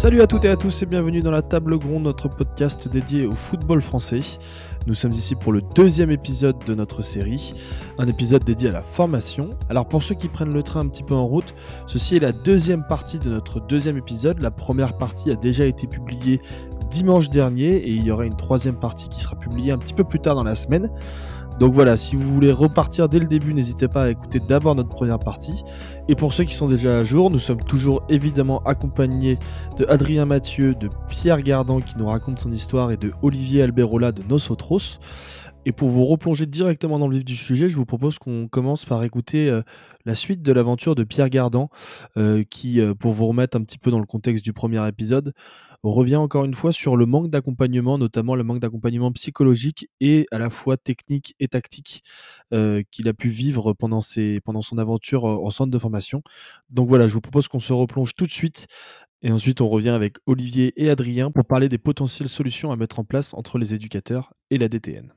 Salut à toutes et à tous et bienvenue dans la Table Ronde, notre podcast dédié au football français. Nous sommes ici pour le deuxième épisode de notre série, un épisode dédié à la formation. Alors pour ceux qui prennent le train un petit peu en route, ceci est la deuxième partie de notre deuxième épisode. La première partie a déjà été publiée dimanche dernier et il y aura une troisième partie qui sera publiée un petit peu plus tard dans la semaine. Donc voilà, si vous voulez repartir dès le début, n'hésitez pas à écouter d'abord notre première partie. Et pour ceux qui sont déjà à jour, nous sommes toujours évidemment accompagnés de Adrien Mathieu, de Pierre Gardan qui nous raconte son histoire et de Olivier Alberola de Nosotros. Et pour vous replonger directement dans le vif du sujet, je vous propose qu'on commence par écouter la suite de l'aventure de Pierre Gardan, qui, pour vous remettre un petit peu dans le contexte du premier épisode, revient encore une fois sur le manque d'accompagnement, notamment le manque d'accompagnement psychologique et à la fois technique et tactique qu'il a pu vivre pendant son aventure en centre de formation. Donc voilà, je vous propose qu'on se replonge tout de suite et ensuite on revient avec Olivier et Adrien pour parler des potentielles solutions à mettre en place entre les éducateurs et la DTN.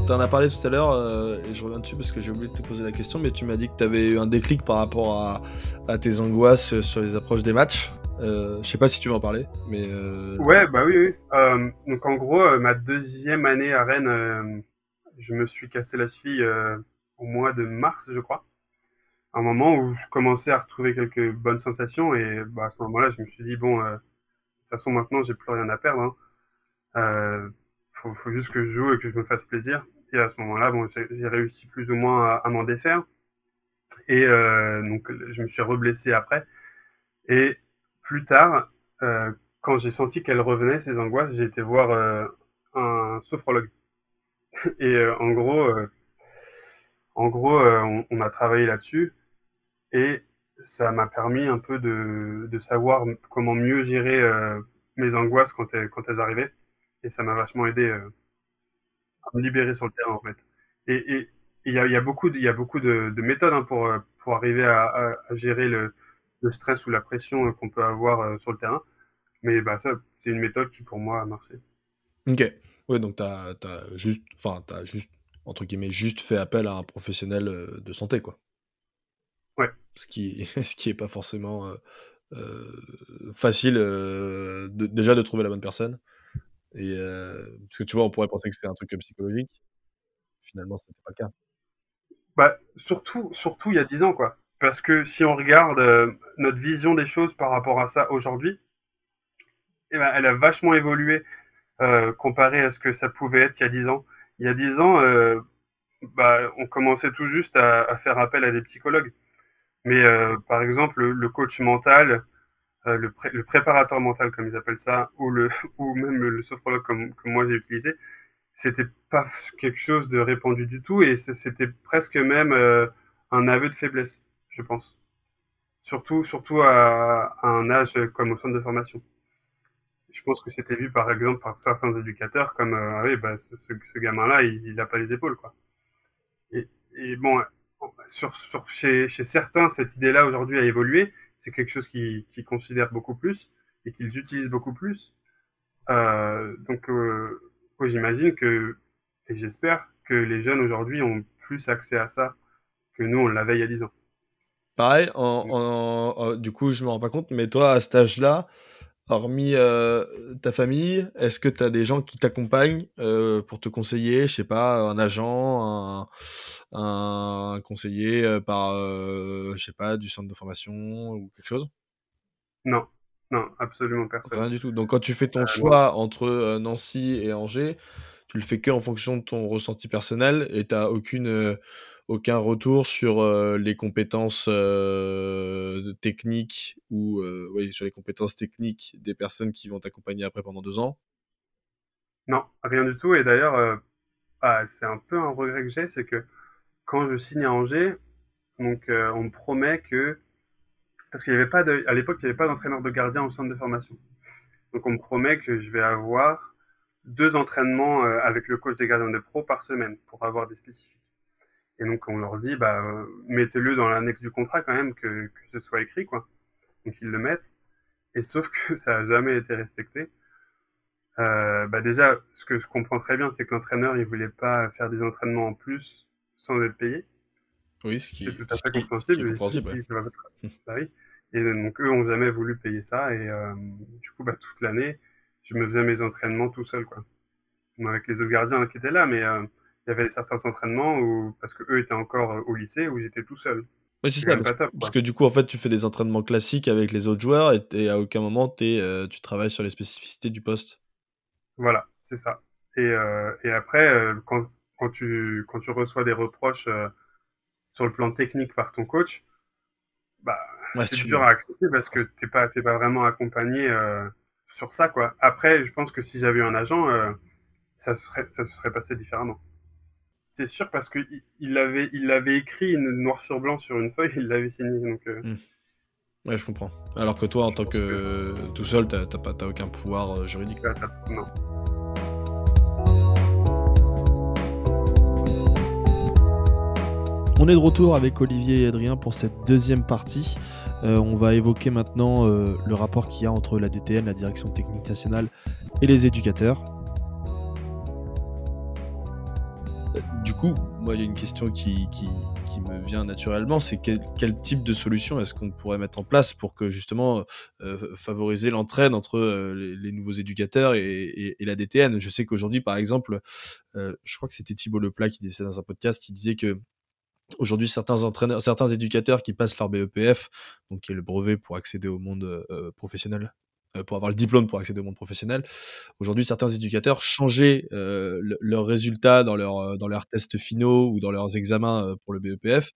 Tu en as parlé tout à l'heure, et je reviens dessus parce que j'ai oublié de te poser la question, mais tu m'as dit que tu avais eu un déclic par rapport à tes angoisses sur les approches des matchs. Je sais pas si tu veux en parler, mais... Ouais, bah oui. Donc en gros, ma deuxième année à Rennes, je me suis cassé la cheville au mois de mars, je crois. Un moment où je commençais à retrouver quelques bonnes sensations et bah, à ce moment-là, je me suis dit, bon, de toute façon maintenant, j'ai plus rien à perdre. Hein. Faut juste que je joue et que je me fasse plaisir. Et à ce moment-là, bon, j'ai réussi plus ou moins à m'en défaire. Et donc, je me suis reblessé après. Et plus tard, quand j'ai senti qu'elles revenaient, ces angoisses, j'ai été voir un sophrologue. Et on a travaillé là-dessus et ça m'a permis un peu de savoir comment mieux gérer mes angoisses quand elles arrivaient. Et ça m'a vachement aidé à me libérer sur le terrain, en fait. Et il y a beaucoup de méthodes hein, pour arriver à gérer le stress ou la pression qu'on peut avoir sur le terrain. Mais bah, ça, c'est une méthode qui, pour moi, a marché. Ok. Ouais, donc t'as juste, entre guillemets, juste fait appel à un professionnel de santé, quoi. Ouais. Ce qui est pas forcément facile, déjà de trouver la bonne personne. Et parce que tu vois, on pourrait penser que c'est un truc psychologique. Finalement, c'était pas le cas. Bah, surtout il y a 10 ans, quoi. Parce que si on regarde notre vision des choses par rapport à ça aujourd'hui, eh ben, elle a vachement évolué comparé à ce que ça pouvait être il y a 10 ans. Il y a 10 ans, bah, on commençait tout juste à faire appel à des psychologues. Mais par exemple, le coach mental, le préparateur mental, comme ils appellent ça, ou même le sophrologue comme moi j'ai utilisé, c'était pas quelque chose de répandu du tout et c'était presque même un aveu de faiblesse, je pense. Surtout à un âge comme au centre de formation. Je pense que c'était vu par exemple par certains éducateurs comme ah oui, bah, ce gamin-là, il a pas les épaules, quoi. Et, et bon, chez certains, cette idée-là aujourd'hui a évolué. C'est quelque chose qu'ils considèrent beaucoup plus et qu'ils utilisent beaucoup plus. Donc, oui, j'imagine que, et j'espère que les jeunes aujourd'hui ont plus accès à ça que nous, on l'avait il y a 10 ans. Pareil, du coup, je me rends pas compte, mais toi, à cet âge-là, hormis ta famille, est-ce que tu as des gens qui t'accompagnent pour te conseiller, je sais pas, un agent, un conseiller je sais pas, du centre de formation ou quelque chose? Non, non, absolument Donc personne. rien du tout. Donc quand tu fais ton Non, choix entre Nancy et Angers, tu le fais que en fonction de ton ressenti personnel et tu as aucun retour sur les compétences techniques ou oui, sur les compétences techniques des personnes qui vont t'accompagner après pendant 2 ans? non, rien du tout. Et d'ailleurs, c'est un peu un regret que j'ai, c'est que quand je signe à Angers, donc on me promet que parce qu'il y avait pas à l'époque, il n'y avait pas d'entraîneur de gardien au centre de formation. Donc on me promet que je vais avoir 2 entraînements avec le coach des gardiens de pro par semaine pour avoir des spécifiques. Et donc on leur dit, bah, mettez-le dans l'annexe du contrat quand même, que ce soit écrit, quoi. Donc ils le mettent. Et sauf que ça n'a jamais été respecté. Bah déjà, ce que je comprends très bien, c'est que l'entraîneur, il voulait pas faire des entraînements en plus sans être payé. Oui, c'est tout à fait compréhensible. qui est compréhensible, ouais. Ça va être... Bah oui. Et donc eux ont jamais voulu payer ça et du coup toute l'année je me faisais mes entraînements tout seul quoi. Bon, avec les autres gardiens qui étaient là, mais il y avait certains entraînements où parce que eux étaient encore au lycée où j'étais tout seul. Oui, c'est C'est quand ça, même pas top parce quoi. que du coup, en fait, tu fais des entraînements classiques avec les autres joueurs et à aucun moment tu travailles sur les spécificités du poste. Voilà, c'est ça. Et après quand tu reçois des reproches sur le plan technique par ton coach, bah Ouais, c'est dur à accepter parce que t'es pas vraiment accompagné sur ça quoi. Après, je pense que si j'avais eu un agent, ça se serait passé différemment. C'est sûr parce que il l'avait écrit noir sur blanc sur une feuille, il l'avait signé. Donc, Mmh. Ouais, je comprends. Alors que toi, en je tant pense que que tout seul, t'as aucun pouvoir juridique. non. On est de retour avec Olivier et Adrien pour cette deuxième partie. On va évoquer maintenant le rapport qu'il y a entre la DTN, la Direction Technique Nationale, et les éducateurs. Du coup, moi, il y a une question qui me vient naturellement, c'est quel type de solution est-ce qu'on pourrait mettre en place pour que justement favoriser l'entraide entre les nouveaux éducateurs et la DTN. Je sais qu'aujourd'hui, par exemple, je crois que c'était Thibault Leplat qui disait dans un podcast, qui disait que aujourd'hui, certains éducateurs qui passent leur BEPF, donc qui est le brevet pour accéder au monde professionnel, pour avoir le diplôme pour accéder au monde professionnel. Aujourd'hui, certains éducateurs changeaient leurs résultats dans leurs tests finaux ou dans leurs examens pour le BEPF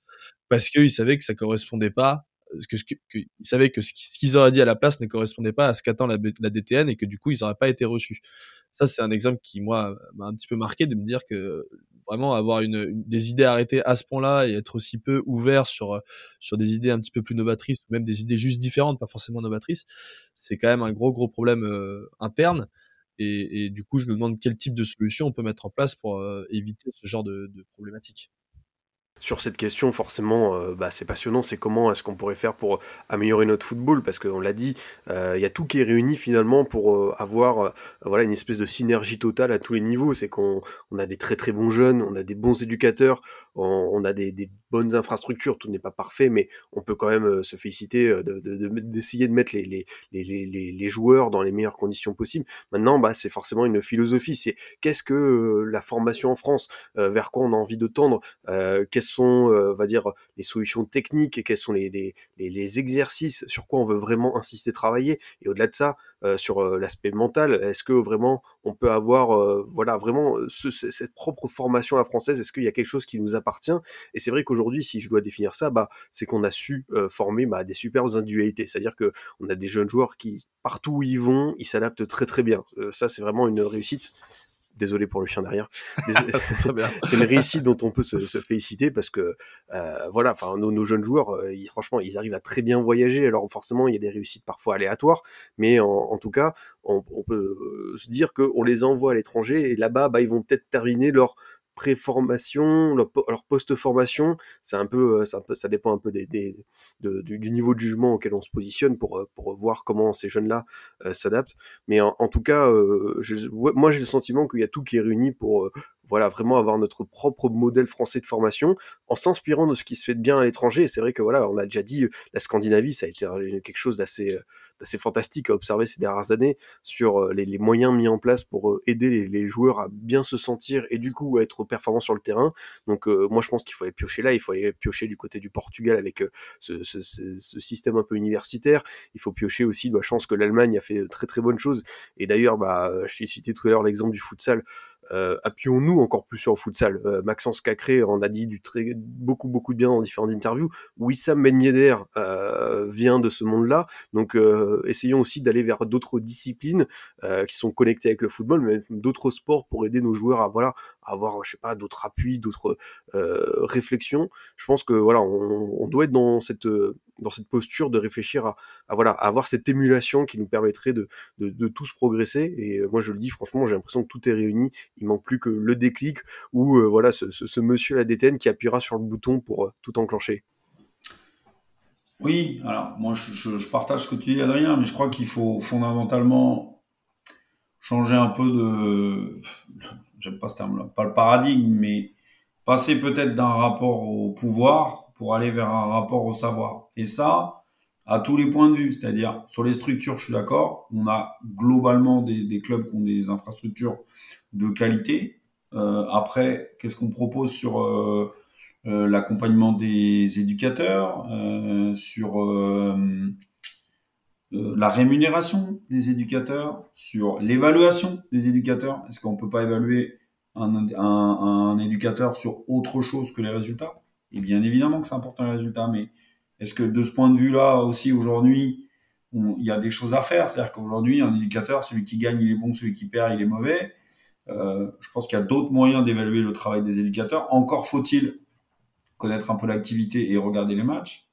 parce qu'ils savaient que ça correspondait pas, ils savaient que ce qu'ils auraient dit à la place ne correspondait pas à ce qu'attend la DTN et que du coup, ils n'auraient pas été reçus. Ça, c'est un exemple qui, moi, m'a un petit peu marqué de me dire que vraiment avoir des idées arrêtées à ce point-là et être aussi peu ouvert sur des idées un petit peu plus novatrices ou même des idées juste différentes, pas forcément novatrices, c'est quand même un gros problème interne. Et du coup, je me demande quel type de solution on peut mettre en place pour éviter ce genre de problématiques. Sur cette question, forcément, c'est passionnant. C'est comment est-ce qu'on pourrait faire pour améliorer notre football? Parce qu'on l'a dit, il y a tout qui est réuni finalement pour avoir voilà, une espèce de synergie totale à tous les niveaux. C'est qu'on a des très très bons jeunes, on a des bons éducateurs, on a des bonnes infrastructures. Tout n'est pas parfait, mais on peut quand même se féliciter d'essayer de mettre les joueurs dans les meilleures conditions possibles. Maintenant, c'est forcément une philosophie. C'est qu'est-ce que la formation en France, vers quoi on a envie de tendre, quelles sont, on va dire, les solutions techniques et quels sont les exercices sur quoi on veut vraiment insister, travailler. Et au-delà de ça, sur l'aspect mental, est-ce que vraiment on peut avoir, voilà, vraiment cette propre formation à la française? Est-ce qu'il y a quelque chose qui nous appartient? Et c'est vrai qu'aujourd'hui, si je dois définir ça, c'est qu'on a su former des superbes individualités. C'est-à-dire que on a des jeunes joueurs qui, partout où ils vont, ils s'adaptent très très bien. Ça, c'est vraiment une réussite. Désolé pour le chien derrière. C'est très bien. C'est une réussite dont on peut se féliciter parce que voilà, enfin nos jeunes joueurs, franchement, ils arrivent à très bien voyager. Alors forcément, il y a des réussites parfois aléatoires, mais en tout cas, on peut se dire qu'on les envoie à l'étranger et là-bas, ils vont peut-être terminer leur pré-formation, leur post-formation. C'est un peu, ça dépend un peu du niveau de jugement auquel on se positionne pour voir comment ces jeunes-là s'adaptent. Mais en tout cas, moi j'ai le sentiment qu'il y a tout qui est réuni pour voilà, vraiment avoir notre propre modèle français de formation en s'inspirant de ce qui se fait de bien à l'étranger. Et c'est vrai que voilà, on l'a déjà dit, la Scandinavie, ça a été quelque chose d'assez fantastique à observer ces dernières années sur les moyens mis en place pour aider les joueurs à bien se sentir et du coup à être performants sur le terrain. Donc moi je pense qu'il faut aller piocher là, il faut aller piocher du côté du Portugal avec ce système un peu universitaire. Il faut piocher aussi, je pense que l'Allemagne a fait de très très bonnes choses. Et d'ailleurs, je t'ai cité tout à l'heure l'exemple du futsal. Appuyons-nous encore plus sur le futsal. Maxence Cacré en a dit beaucoup de bien dans différentes interviews. Wissam Ben Yedder vient de ce monde-là, donc essayons aussi d'aller vers d'autres disciplines qui sont connectées avec le football, mais d'autres sports pour aider nos joueurs à avoir, je sais pas, d'autres appuis, d'autres réflexions. Je pense que voilà, on doit être dans cette posture de réfléchir à avoir cette émulation qui nous permettrait de tous progresser. Et moi je le dis franchement, j'ai l'impression que tout est réuni. Il manque plus que le déclic ou voilà ce monsieur à la DTN qui appuiera sur le bouton pour tout enclencher. Oui, alors moi je partage ce que tu dis Adrien, mais je crois qu'il faut fondamentalement changer un peu j'aime pas ce terme-là, pas le paradigme, mais passer peut-être d'un rapport au pouvoir pour aller vers un rapport au savoir. Et ça, à tous les points de vue, c'est-à-dire sur les structures, je suis d'accord, on a globalement des clubs qui ont des infrastructures de qualité. Après, qu'est-ce qu'on propose sur l'accompagnement des éducateurs, sur la rémunération des éducateurs, sur l'évaluation des éducateurs. Est-ce qu'on peut pas évaluer un éducateur sur autre chose que les résultats? Et bien évidemment que c'est important les résultats, mais est-ce que de ce point de vue-là aussi aujourd'hui, il y a des choses à faire? C'est-à-dire qu'aujourd'hui, un éducateur, celui qui gagne, il est bon, celui qui perd, il est mauvais. Je pense qu'il y a d'autres moyens d'évaluer le travail des éducateurs. Encore faut-il connaître un peu l'activité et regarder les matchs.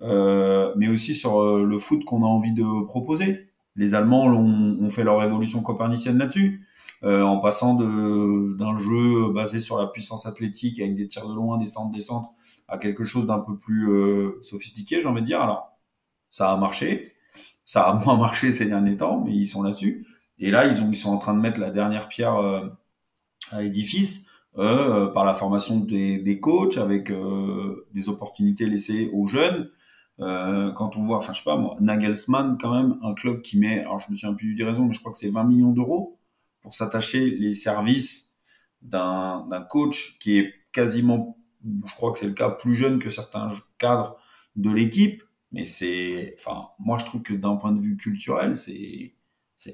Mais aussi sur le foot qu'on a envie de proposer. Les Allemands ont fait leur révolution copernicienne là-dessus, en passant d'un jeu basé sur la puissance athlétique avec des tirs de loin, des centres, à quelque chose d'un peu plus sophistiqué, j'ai envie de dire. Alors, ça a marché, ça a moins marché ces derniers temps, mais ils sont là-dessus. Et là, ils sont en train de mettre la dernière pierre à l'édifice par la formation des coachs, avec des opportunités laissées aux jeunes. Quand on voit, enfin je sais pas moi, Nagelsmann quand même, un club qui met, alors je me souviens plus des raisons, mais je crois que c'est 20 millions d'euros pour s'attacher les services d'un coach qui est quasiment, je crois que c'est le cas, plus jeune que certains cadres de l'équipe, mais enfin moi je trouve que d'un point de vue culturel, c'est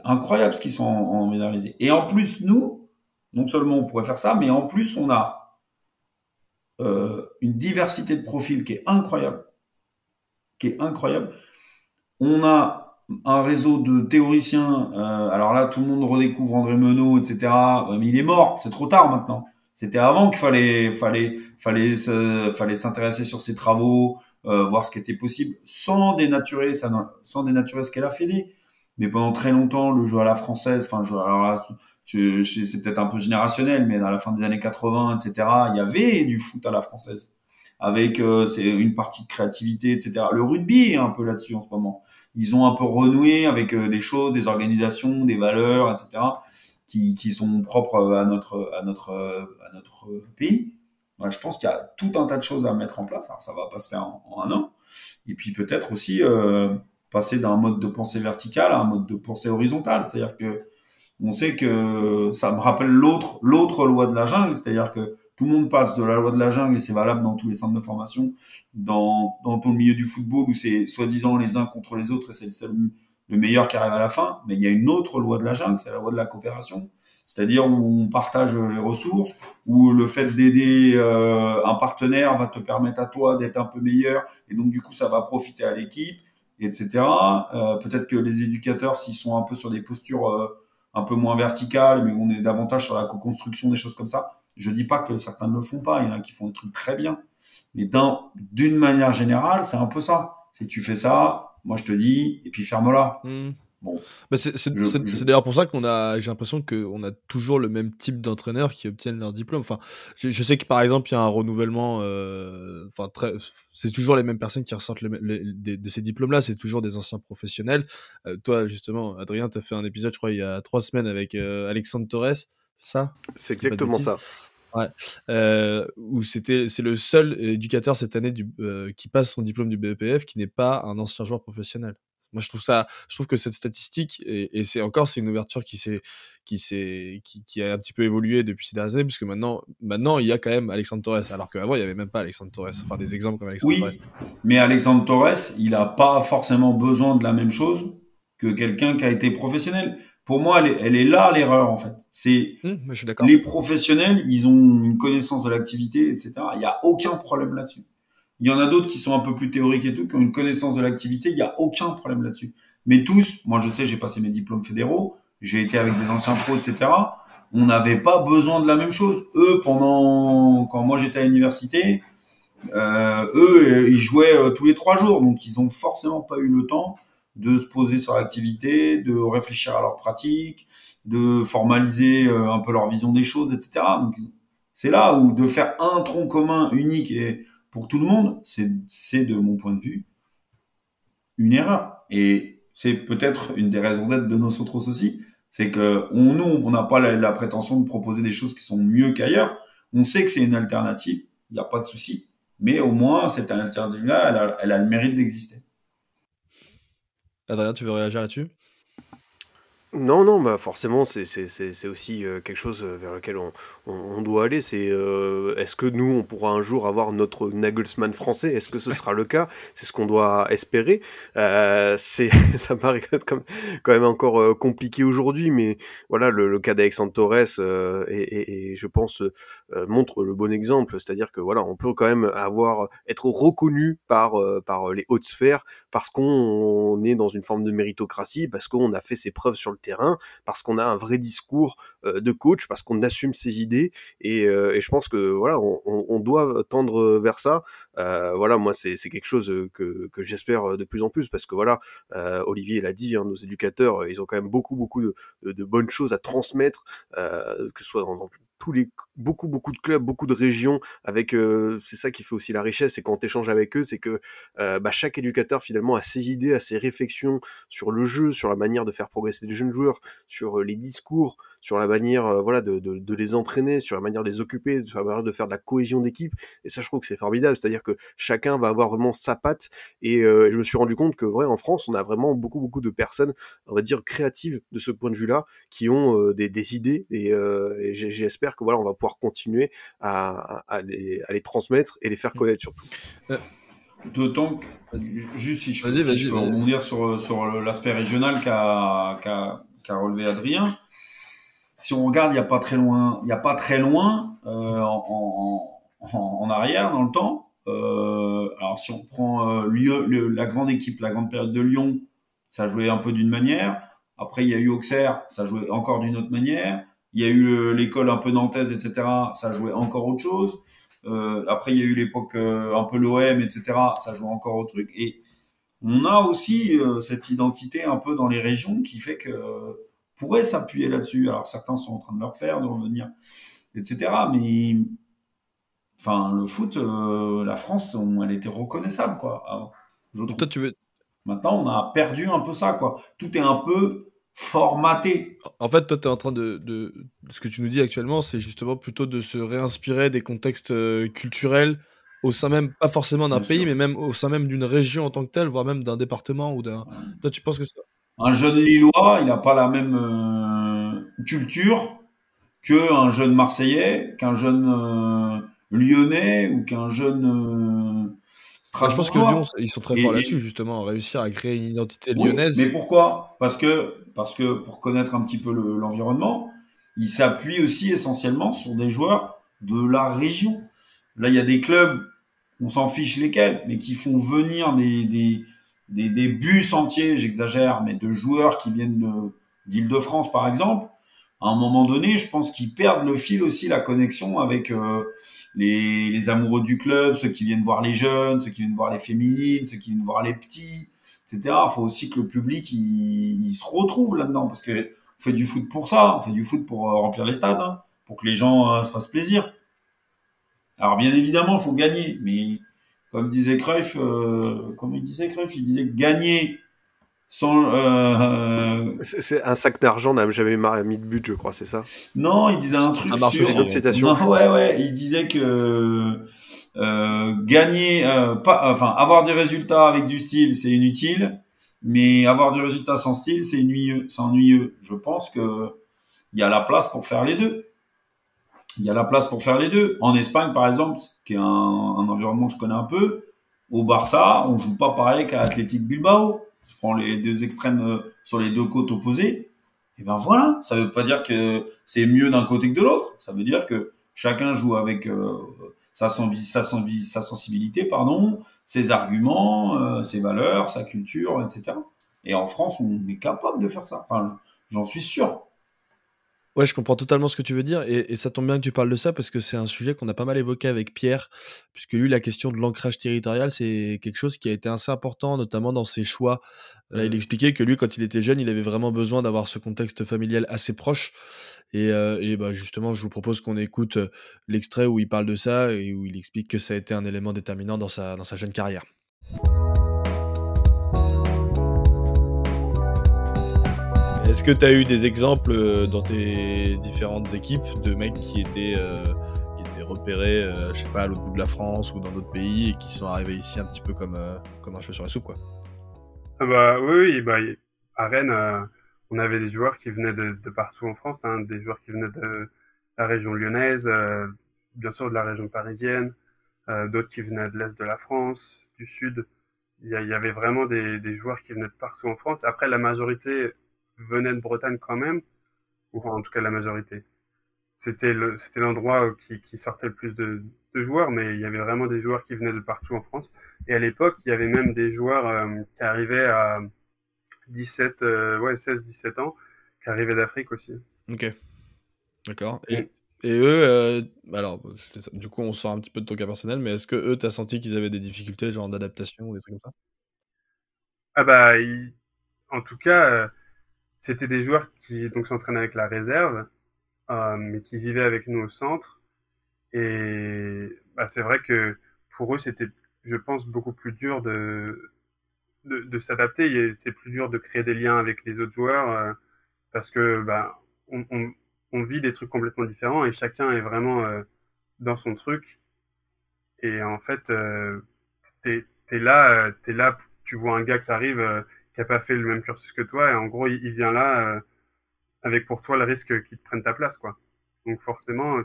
incroyable ce qu'ils sont en train de réaliser. Et en plus nous, non seulement on pourrait faire ça, mais en plus on a une diversité de profils qui est incroyable, On a un réseau de théoriciens. Alors là, tout le monde redécouvre André Menot, etc. Mais il est mort. C'est trop tard maintenant. C'était avant qu'il fallait s'intéresser sur ses travaux, voir ce qui était possible, sans dénaturer ce qu'elle a fait. Mais pendant très longtemps, le jeu à la française, enfin, alors là, c'est peut-être un peu générationnel, mais dans la fin des années 80, etc., il y avait du foot à la française avec c'est une partie de créativité, etc. Le rugby est un peu là-dessus en ce moment. Ils ont un peu renoué avec des choses, des organisations, des valeurs, etc. qui sont propres à notre pays. Ouais, je pense qu'il y a tout un tas de choses à mettre en place. Alors, ça va pas se faire en un an. Et puis peut-être aussi passer d'un mode de pensée vertical à un mode de pensée horizontal. C'est-à-dire que on sait que ça me rappelle l'autre loi de la jungle, c'est-à-dire que tout le monde passe de la loi de la jungle et c'est valable dans tous les centres de formation, dans tout le milieu du football où c'est soi-disant les uns contre les autres et c'est le meilleur qui arrive à la fin. Mais il y a une autre loi de la jungle, c'est la loi de la coopération, c'est-à-dire où on partage les ressources, où le fait d'aider un partenaire va te permettre à toi d'être un peu meilleur et donc du coup ça va profiter à l'équipe, etc. Peut-être que les éducateurs, s'ils sont un peu sur des postures un peu moins verticales, mais on est davantage sur la co-construction, des choses comme ça. Je dis pas que certains ne le font pas, il y en a qui font des trucs très bien. Mais d'une manière générale, c'est un peu ça. Si tu fais ça, moi je te dis, et puis ferme-la. Mmh. Bon, Bah, c'est d'ailleurs pour ça j'ai l'impression qu'on a toujours le même type d'entraîneurs qui obtiennent leur diplôme. Enfin, je sais que par exemple, il y a un renouvellement, enfin c'est toujours les mêmes personnes qui ressortent de ces diplômes-là, c'est toujours des anciens professionnels. Toi, justement, Adrien, tu as fait un épisode, je crois, il y a 3 semaines avec Alexandre Torres, ça? C'est Je dis pas de exactement bêtises? ça. Ouais, où c'est le seul éducateur cette année qui passe son diplôme du BEPF qui n'est pas un ancien joueur professionnel. Moi, je trouve que cette statistique et c'est une ouverture qui a un petit peu évolué depuis ces dernières années, puisque maintenant, il y a quand même Alexandre Torres, alors qu'avant, il y avait même pas Alexandre Torres. Enfin, des exemples comme Alexandre Torres. oui, mais Alexandre Torres, il n'a pas forcément besoin de la même chose que quelqu'un qui a été professionnel. Pour moi, elle est là l'erreur en fait. C'est Je suis d'accord. les professionnels, ils ont une connaissance de l'activité, etc. Il n'y a aucun problème là-dessus. Il y en a d'autres qui sont un peu plus théoriques et tout, qui ont une connaissance de l'activité. Il n'y a aucun problème là-dessus. Mais tous, moi je sais, j'ai passé mes diplômes fédéraux, j'ai été avec des anciens pros, etc. On n'avait pas besoin de la même chose. Eux, quand moi j'étais à l'université, ils jouaient tous les 3 jours, donc ils ont forcément pas eu le temps de se poser sur l'activité, de réfléchir à leur pratique, de formaliser un peu leur vision des choses, etc. Donc c'est là où de faire un tronc commun unique et pour tout le monde, c'est de mon point de vue une erreur. Et c'est peut-être une des raisons d'être de nos autres aussi, c'est que nous, on n'a pas la prétention de proposer des choses qui sont mieux qu'ailleurs. On sait que c'est une alternative, il n'y a pas de souci, mais au moins, cette alternative-là, elle a le mérite d'exister. Adrien, tu veux réagir là-dessus? Non, bah forcément, c'est aussi quelque chose vers lequel on doit aller. C'est est-ce que nous, on pourra un jour avoir notre Nagelsmann français? Est-ce que ce sera le cas? C'est ce qu'on doit espérer. Ça paraît quand même encore compliqué aujourd'hui, mais voilà, le cas d'Alexandre Torres et je pense montre le bon exemple. C'est-à-dire que voilà, on peut quand même être reconnu par les hautes sphères parce qu'on est dans une forme de méritocratie, parce qu'on a fait ses preuves sur le terrain, parce qu'on a un vrai discours de coach, parce qu'on assume ses idées, et je pense que voilà, on doit tendre vers ça. Voilà, moi c'est quelque chose que j'espère de plus en plus, parce que voilà, Olivier l'a dit, hein, nos éducateurs, ils ont quand même beaucoup de bonnes choses à transmettre, que ce soit dans beaucoup de clubs, beaucoup de régions, avec c'est ça qui fait aussi la richesse, c'est quand tu échanges avec eux, c'est que chaque éducateur finalement a ses idées, a ses réflexions sur le jeu, sur la manière de faire progresser les jeunes joueurs, sur les discours, sur la manière voilà de les entraîner, sur la manière de les occuper, sur la manière de faire de la cohésion d'équipe. Et ça, je trouve que c'est formidable, c'est-à-dire que chacun va avoir vraiment sa patte. Et je me suis rendu compte que en France, on a vraiment beaucoup de personnes, on va dire créatives de ce point de vue-là, qui ont des idées, et j'espère que voilà, on va pouvoir continuer à les transmettre et les faire connaître surtout. D'autant que, juste si je peux rebondir sur l'aspect régional qu'a relevé Adrien, si on regarde, il n'y a pas très loin en arrière dans le temps. Alors si on prend la grande équipe, la grande période de Lyon, ça jouait un peu d'une manière. Après, il y a eu Auxerre, ça jouait encore d'une autre manière. Il y a eu l'école un peu nantaise, etc. Ça jouait encore autre chose. Après, il y a eu l'époque un peu l'OM, etc. Ça joue encore au truc. Et on a aussi cette identité un peu dans les régions qui fait que pourrait s'appuyer là-dessus. Alors certains sont en train de le faire, de revenir, etc. Mais enfin, le foot, la France, elle était reconnaissable, quoi. Avant, je trouve. Toi, Maintenant, on a perdu un peu ça, quoi. Tout est un peu formaté. En fait, toi, tu es en train de ce que tu nous dis actuellement, c'est justement plutôt de se réinspirer des contextes culturels au sein même, pas forcément d'un pays, mais même au sein même d'une région en tant que telle, voire même d'un département ou d'un. Toi, tu penses que c'est. Un jeune Lillois, il n'a pas la même culture qu'un jeune Marseillais, qu'un jeune Lyonnais ou qu'un jeune Strasbourgeois. Je pense que Lyon, ils sont très forts là-dessus, justement, réussir à créer une identité lyonnaise. Oui, mais pourquoi ? Parce que pour connaître un petit peu l'environnement, il s'appuie aussi essentiellement sur des joueurs de la région. Là, il y a des clubs, on s'en fiche lesquels, mais qui font venir des bus entiers, j'exagère, mais de joueurs qui viennent d'Île-de-France, par exemple. À un moment donné, je pense qu'ils perdent le fil aussi, la connexion avec les amoureux du club, ceux qui viennent voir les jeunes, ceux qui viennent voir les féminines, ceux qui viennent voir les petits, etc. Il faut aussi que le public il se retrouve là-dedans, parce que on fait du foot pour ça, on fait du foot pour remplir les stades, hein, pour que les gens se fassent plaisir. Alors bien évidemment, il faut gagner, mais comme disait Cruyff, il disait que gagner sans c'est un sac d'argent n'a jamais mis de but, je crois, c'est ça? Non, il disait un truc sur une autre citation. Non, ouais, il disait que gagner avoir des résultats avec du style, c'est inutile, mais avoir du résultat sans style, c'est ennuyeux. Je pense que il y a la place pour faire les deux. En Espagne, par exemple, qui est un environnement que je connais un peu, au Barça, on joue pas pareil qu'à Athletic Bilbao. Je prends les deux extrêmes sur les deux côtes opposées. Et ben voilà, ça veut pas dire que c'est mieux d'un côté que de l'autre. Ça veut dire que chacun joue avec sa sensibilité, ses arguments, ses valeurs, sa culture, etc. Et en France, on est capable de faire ça. Enfin, j'en suis sûr. Ouais, je comprends totalement ce que tu veux dire, et ça tombe bien que tu parles de ça parce que c'est un sujet qu'on a pas mal évoqué avec Pierre, puisque lui, la question de l'ancrage territorial, c'est quelque chose qui a été assez important, notamment dans ses choix. Là, il expliquait que lui, quand il était jeune, il avait vraiment besoin d'avoir ce contexte familial assez proche. Et bah, justement, je vous propose qu'on écoute l'extrait où il parle de ça et où il explique que ça a été un élément déterminant dans sa jeune carrière. Est-ce que tu as eu des exemples dans tes différentes équipes de mecs qui étaient été repérés, je sais pas, à l'autre bout de la France ou dans d'autres pays et qui sont arrivés ici un petit peu comme un cheveu sur la soupe, quoi. Ah bah, oui, à Rennes, on avait des joueurs qui venaient de partout en France, hein, des joueurs qui venaient de la région lyonnaise, bien sûr de la région parisienne, d'autres qui venaient de l'Est de la France, du Sud. Il y avait vraiment des joueurs qui venaient de partout en France. Après, la majorité venait de Bretagne quand même, ou en tout cas la majorité. C'était l'endroit qui sortait le plus de joueurs, mais il y avait vraiment des joueurs qui venaient de partout en France. Et à l'époque, il y avait même des joueurs qui arrivaient à 16-17 ans, qui arrivaient d'Afrique aussi. Ok, d'accord. Mm. Et eux, alors, du coup, on sort un petit peu de ton cas personnel, mais est-ce que eux, t'as senti qu'ils avaient des difficultés, genre d'adaptation ou des trucs comme ça? Ah bah, en tout cas, c'était des joueurs qui donc s'entraînaient avec la réserve, mais qui vivaient avec nous au centre. Et bah, c'est vrai que pour eux, c'était, je pense, beaucoup plus dur de s'adapter. C'est plus dur de créer des liens avec les autres joueurs parce que bah, on vit des trucs complètement différents et chacun est vraiment dans son truc. Et en fait, t'es là, tu vois un gars qui arrive, qui a pas fait le même cursus que toi, et en gros, il vient là avec pour toi le risque qu'il te prenne ta place, quoi. Donc forcément,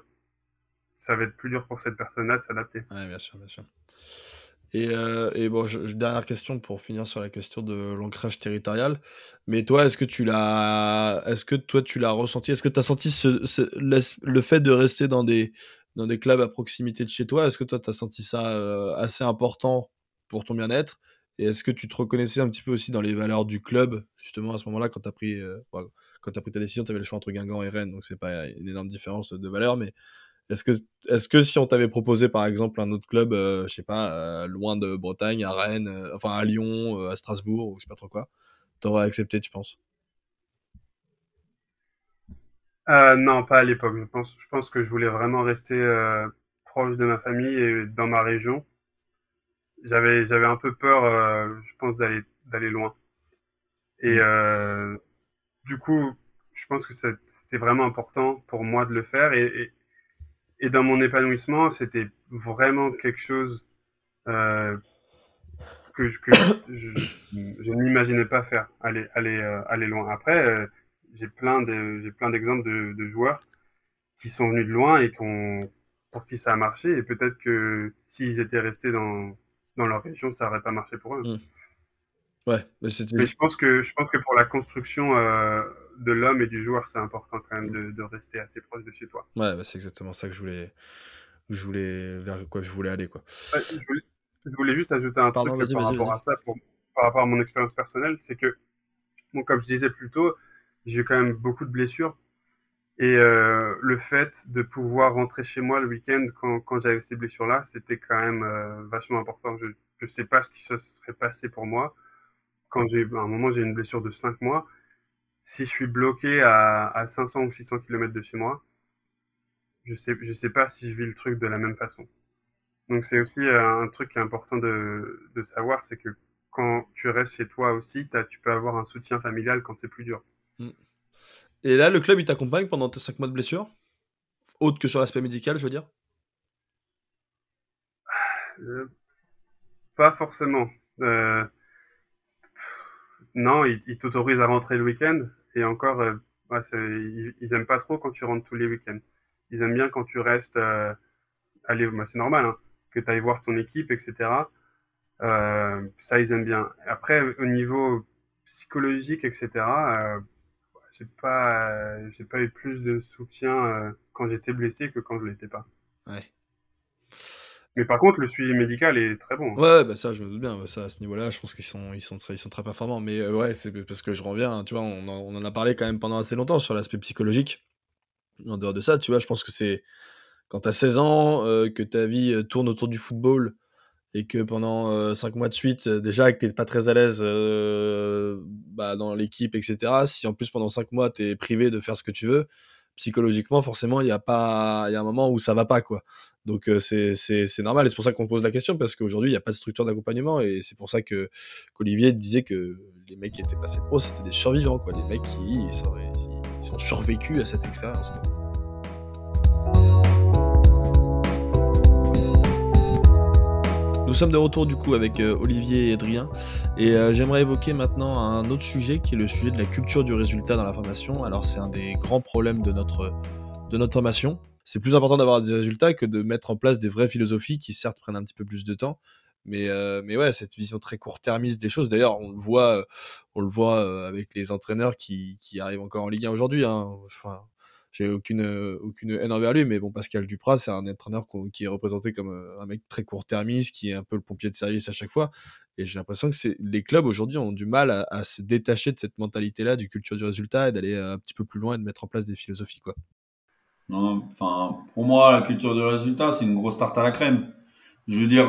ça va être plus dur pour cette personne-là de s'adapter. Ouais, bien sûr, bien sûr. Et bon, dernière question pour finir sur la question de l'ancrage territorial. Mais toi, est-ce que tu l'as ressenti? Est-ce que tu as senti le fait de rester dans des clubs à proximité de chez toi? Est-ce que toi, tu as senti ça assez important pour ton bien-être? Et est-ce que tu te reconnaissais un petit peu aussi dans les valeurs du club, justement, à ce moment-là, quand tu as pris ta décision, tu avais le choix entre Guingamp et Rennes, donc c'est pas une énorme différence de valeur, mais est-ce que si on t'avait proposé par exemple un autre club, je sais pas, loin de Bretagne, à Rennes, enfin à Lyon, à Strasbourg, ou je sais pas trop quoi, t'aurais accepté, tu penses? Non, pas à l'époque. Je pense que je voulais vraiment rester proche de ma famille et dans ma région. J'avais un peu peur, je pense, d'aller loin. Et du coup, je pense que c'était vraiment important pour moi de le faire. Et dans mon épanouissement, c'était vraiment quelque chose que je n'imaginais pas faire, aller loin. Après, j'ai plein d'exemples de joueurs qui sont venus de loin et pour qui ça a marché. Et peut-être que s'ils étaient restés dans leur région, ça n'aurait pas marché pour eux. Ouais, mais c'était. Mais je pense que pour la construction de l'homme et du joueur, c'est important quand même de rester assez proche de chez toi. Ouais, bah, c'est exactement ça que vers quoi je voulais aller, quoi. Ouais, je voulais juste ajouter un Pardon, truc vas-y, par vas-y, rapport vas-y. à ça, par rapport à mon expérience personnelle, c'est que, bon, comme je disais plus tôt, j'ai eu quand même beaucoup de blessures. Et le fait de pouvoir rentrer chez moi le week-end quand j'avais ces blessures-là, c'était quand même vachement important. Je sais pas ce qui se serait passé pour moi. À un moment, j'ai une blessure de 5 mois. Si je suis bloqué à 500 ou 600 km de chez moi, je sais pas si je vis le truc de la même façon. Donc c'est aussi un truc qui est important de savoir, c'est que quand tu restes chez toi aussi, tu peux avoir un soutien familial quand c'est plus dur. Et là, le club, il t'accompagne pendant tes 5 mois de blessure? Autre que sur l'aspect médical, je veux dire? Pas forcément. Non, ils t'autorisent à rentrer le week-end. Et encore, ils aiment pas trop quand tu rentres tous les week-ends. Ils aiment bien quand tu restes, c'est normal, hein, que tu ailles voir ton équipe, etc. Ça, ils aiment bien. Après, au niveau psychologique, etc., j'ai pas eu plus de soutien quand j'étais blessé que quand je l'étais pas. Ouais. Mais par contre, le suivi médical est très bon. Ouais, bah ça, je me doute bien. Ça, à ce niveau-là, je pense qu'ils sont très performants. Mais ouais, c'est parce que je reviens, hein, tu vois, on en a parlé quand même pendant assez longtemps sur l'aspect psychologique. En dehors de ça, tu vois, je pense que c'est quand t'as 16 ans, que ta vie tourne autour du football et que pendant 5 mois de suite, déjà que t'es pas très à l'aise dans l'équipe, etc. Si en plus pendant 5 mois, t'es privé de faire ce que tu veux, psychologiquement, forcément, il y a un moment où ça va pas, quoi. Donc c'est normal, et c'est pour ça qu'on pose la question, parce qu'aujourd'hui, il n'y a pas de structure d'accompagnement, et c'est pour ça qu'Olivier disait que les mecs qui étaient passés pro, c'était des survivants, quoi. Des mecs qui ils ont survécu à cette expérience, quoi. sommes de retour du coup avec Olivier et Adrien et j'aimerais évoquer maintenant un autre sujet qui est le sujet de la culture du résultat dans la formation. Alors c'est un des grands problèmes de notre formation. C'est plus important d'avoir des résultats que de mettre en place des vraies philosophies qui certes prennent un petit peu plus de temps. Mais ouais, cette vision très court-termiste des choses, d'ailleurs on le voit avec les entraîneurs qui arrivent encore en Ligue 1 aujourd'hui, hein. Enfin, j'ai aucune haine envers lui, mais bon, Pascal Dupraz, c'est un entraîneur qui est représenté comme un mec très court-termiste, qui est un peu le pompier de service à chaque fois. Et j'ai l'impression que les clubs aujourd'hui ont du mal à se détacher de cette mentalité-là, du culture du résultat, et d'aller un petit peu plus loin et de mettre en place des philosophies, quoi. Non, enfin, pour moi, la culture du résultat, c'est une grosse tarte à la crème. Je veux dire,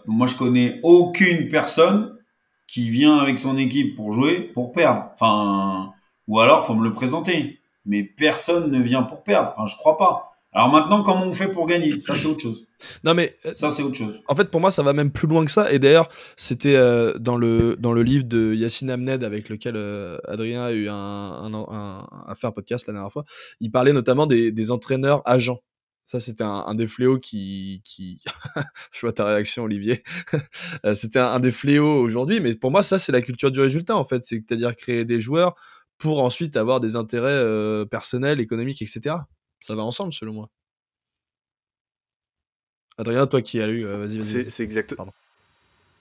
moi, je connais aucune personne qui vient avec son équipe pour jouer, pour perdre. Enfin, ou alors, faut me le présenter. Mais personne ne vient pour perdre. Enfin, je crois pas. Alors maintenant, comment on fait pour gagner? Ça, c'est autre chose. Non, mais Ça, c'est autre chose. en fait, pour moi, ça va même plus loin que ça. Et d'ailleurs, c'était dans le livre de Yacine Amned avec lequel Adrien a eu a fait un podcast la dernière fois. Il parlait notamment des entraîneurs agents. Ça, c'était un des fléaux qui... Je vois ta réaction, Olivier. C'était un des fléaux aujourd'hui. Mais pour moi, ça, c'est la culture du résultat, en fait. C'est-à-dire créer des joueurs pour ensuite avoir des intérêts personnels, économiques, etc. Ça va ensemble, selon moi. Adrien, toi qui as lu, vas-y. C'est exact. Pardon.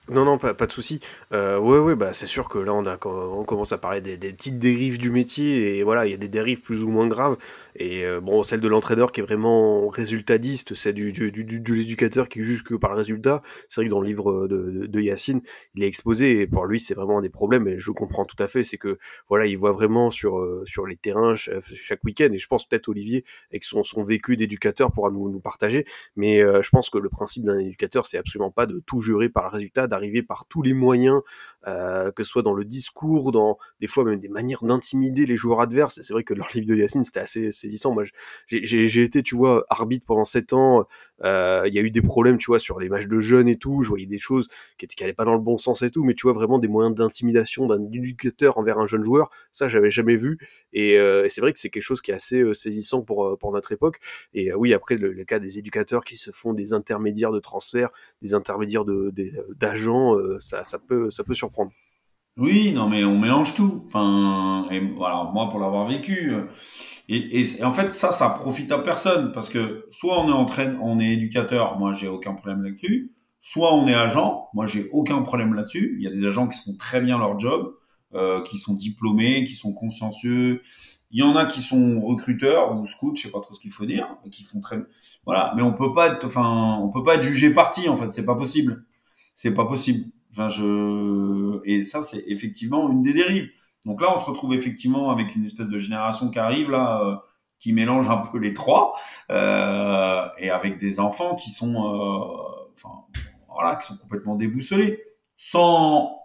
Non, pas de souci. Ouais, bah c'est sûr que là on commence à parler des petites dérives du métier et voilà, il y a des dérives plus ou moins graves. Et bon, celle de l'entraîneur qui est vraiment résultadiste, celle de l'éducateur qui juge que par le résultat. C'est vrai que dans le livre de Yacine, il est exposé et pour lui c'est vraiment un des problèmes. Et je comprends tout à fait, c'est que voilà, il voit vraiment sur les terrains chaque week-end. Et je pense peut-être Olivier avec son vécu d'éducateur pourra nous partager. Mais je pense que le principe d'un éducateur, c'est absolument pas de tout jurer par le résultat, d'arriver par tous les moyens, que ce soit dans le discours, dans des fois même des manières d'intimider les joueurs adverses. Et c'est vrai que dans le livre de Yacine, c'était assez saisissant. Moi, j'ai été, tu vois, arbitre pendant 7 ans. Il y a eu des problèmes, tu vois, sur les matchs de jeunes et tout. Je voyais des choses qui allaient pas dans le bon sens et tout. Mais tu vois, vraiment des moyens d'intimidation d'un éducateur envers un jeune joueur, ça, j'avais jamais vu. Et c'est vrai que c'est quelque chose qui est assez saisissant pour notre époque. Et oui, après, le cas des éducateurs qui se font des intermédiaires de transfert, des intermédiaires d'agents, ça peut surprendre. Oui, non, mais on mélange tout. Enfin, et voilà, moi, pour l'avoir vécu, et en fait, ça profite à personne parce que soit on est éducateur, moi, j'ai aucun problème là-dessus. Soit on est agent, moi, j'ai aucun problème là-dessus. Il y a des agents qui font très bien leur job, qui sont diplômés, qui sont consciencieux. Il y en a qui sont recruteurs ou scouts, je sais pas trop ce qu'il faut dire, qui font très, voilà. Mais on peut pas être jugé parti, en fait. C'est pas possible. C'est pas possible. Enfin, et ça, c'est effectivement une des dérives. Donc là, on se retrouve effectivement avec une espèce de génération qui arrive là, qui mélange un peu les trois, et avec des enfants qui sont, enfin, voilà, qui sont complètement déboussolés. Sans,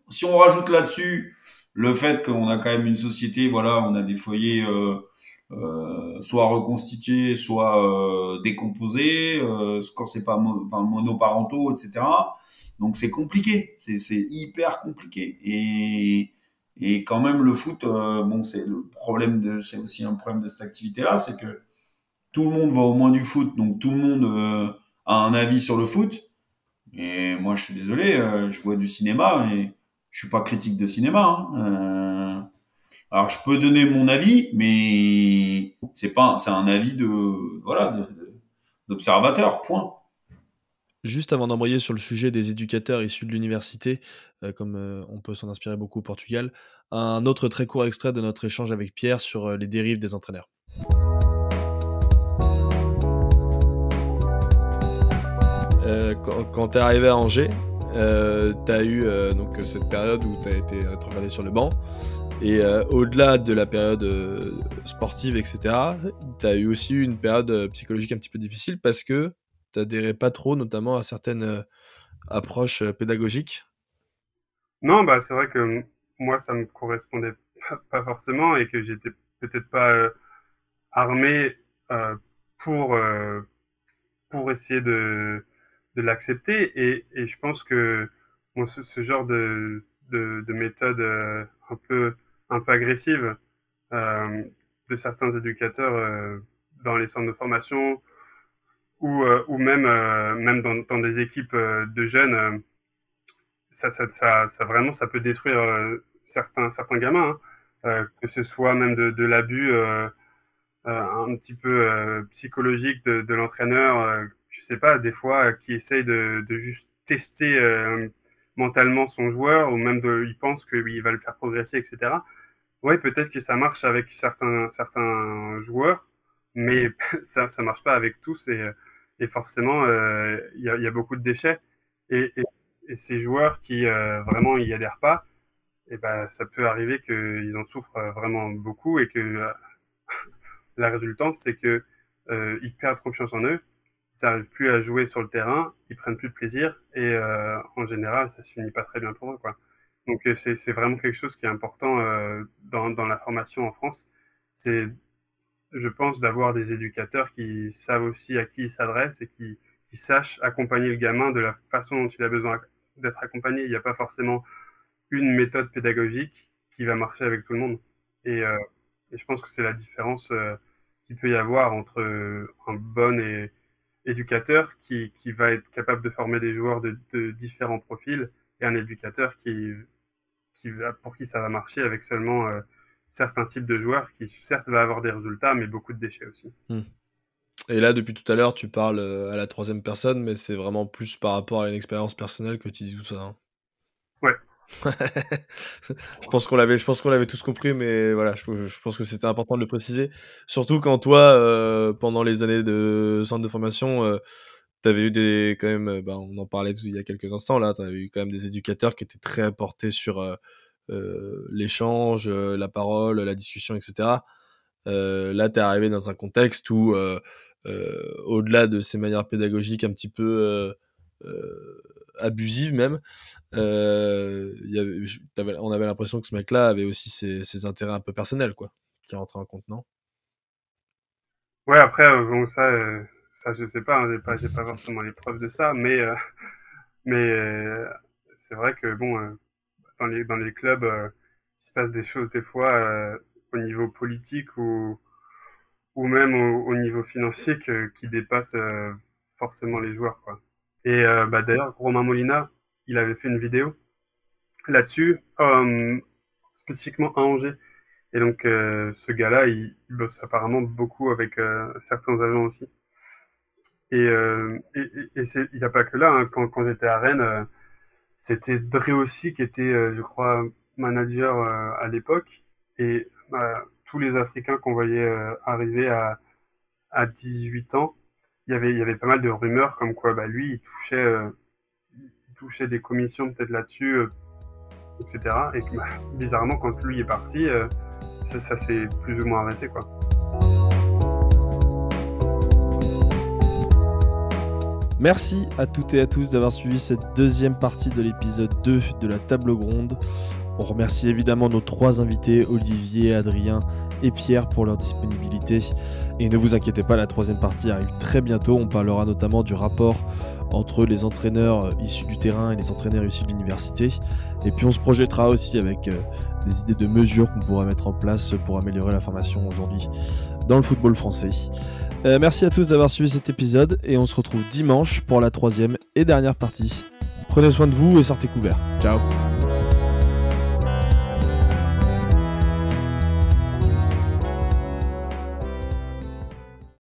si on rajoute là-dessus le fait qu'on a quand même une société, voilà, on a des foyers soit reconstitués, soit décomposés, quand c'est pas enfin, monoparentaux, etc. Donc c'est compliqué, c'est hyper compliqué. Et quand même le foot, bon, c'est aussi un problème de cette activité-là, c'est que tout le monde va au moins du foot, donc tout le monde a un avis sur le foot. Et moi, je suis désolé, je vois du cinéma, mais je suis pas critique de cinéma, hein. Alors, je peux donner mon avis, mais c'est un avis d'observateur, point. Juste avant d'embrayer sur le sujet des éducateurs issus de l'université, comme on peut s'en inspirer beaucoup au Portugal, un autre très court extrait de notre échange avec Pierre sur les dérives des entraîneurs. Quand tu es arrivé à Angers, tu as eu donc cette période où tu as été rétrogradé sur le banc. Et au-delà de la période sportive, etc., tu as eu aussi une période psychologique un petit peu difficile parce que tu n'adhérais pas trop, notamment à certaines approches pédagogiques. Non, bah c'est vrai que moi ça me correspondait pas forcément et que j'étais peut-être pas armé euh, pour euh, pour essayer de l'accepter et je pense que bon, ce genre de méthode un peu agressive euh, de certains éducateurs dans les centres de formation ou même dans des équipes de jeunes, ça vraiment, ça peut détruire certains gamins, hein. Que ce soit même de l'abus un petit peu psychologique de l'entraîneur, je sais pas, des fois, qui essaye de juste tester mentalement son joueur, ou même il pense qu'il va le faire progresser, etc. Ouais, peut-être que ça marche avec certains joueurs, mais ça marche pas avec tous, et forcément, il y a beaucoup de déchets. Et, et, et ces joueurs qui vraiment y adhèrent pas, et ben, ça peut arriver qu'ils en souffrent vraiment beaucoup, et que la résultante, c'est que ils perdent confiance en eux, ils n'arrivent plus à jouer sur le terrain, ils prennent plus de plaisir, et en général, ça se finit pas très bien pour eux, quoi. Donc c'est vraiment quelque chose qui est important dans la formation en France. C'est, je pense, d'avoir des éducateurs qui savent aussi à qui ils s'adressent, et qui sachent accompagner le gamin de la façon dont il a besoin d'être accompagné. Il n'y a pas forcément une méthode pédagogique qui va marcher avec tout le monde. Et, euh, et je pense que c'est la différence qu'il peut y avoir entre un bon éducateur qui va être capable de former des joueurs de différents profils, et un éducateur pour qui ça va marcher avec seulement certains types de joueurs, qui certes va avoir des résultats, mais beaucoup de déchets aussi. Et là, depuis tout à l'heure, tu parles à la troisième personne, mais c'est vraiment plus par rapport à une expérience personnelle que tu dis tout ça, hein. Ouais. Je pense qu'on l'avait tous compris, mais voilà, je pense que c'était important de le préciser. Surtout quand toi, pendant les années de centre de formation, t'avais eu quand même, on en parlait il y a quelques instants là, t'avais eu quand même des éducateurs qui étaient très portés sur l'échange, la parole, la discussion, etc. Là, t'es arrivé dans un contexte où, au-delà de ces manières pédagogiques un petit peu abusives même, on avait l'impression que ce mec-là avait aussi ses intérêts un peu personnels, quoi, qui rentraient en compte, non? Ouais, après, bon, ça je sais pas, hein, j'ai pas forcément les preuves de ça, mais c'est vrai que bon, dans les clubs, il se passe des choses des fois au niveau politique, ou même au niveau financier, qui dépassent forcément les joueurs, quoi. Et d'ailleurs, Romain Molina, il avait fait une vidéo là-dessus, spécifiquement à Angers. Et donc, ce gars-là, il bosse apparemment beaucoup avec certains agents aussi. Et il n'y a pas que là, hein. Quand j'étais à Rennes, c'était Dre aussi qui était, je crois, manager à l'époque. Et tous les Africains qu'on voyait arriver à 18 ans, il y avait pas mal de rumeurs comme quoi lui, il touchait des commissions peut-être là-dessus, etc. Et que bizarrement, quand lui est parti, ça s'est plus ou moins arrêté, quoi. Merci à toutes et à tous d'avoir suivi cette deuxième partie de l'épisode 2 de la table ronde. On remercie évidemment nos 3 invités, Olivier, Adrien et Pierre, pour leur disponibilité. Et ne vous inquiétez pas, la 3e partie arrive très bientôt. On parlera notamment du rapport entre les entraîneurs issus du terrain et les entraîneurs issus de l'université. Et puis on se projettera aussi avec des idées de mesures qu'on pourra mettre en place pour améliorer la formation aujourd'hui dans le football français. Merci à tous d'avoir suivi cet épisode, et on se retrouve dimanche pour la 3e et dernière partie. Prenez soin de vous et sortez couverts. Ciao.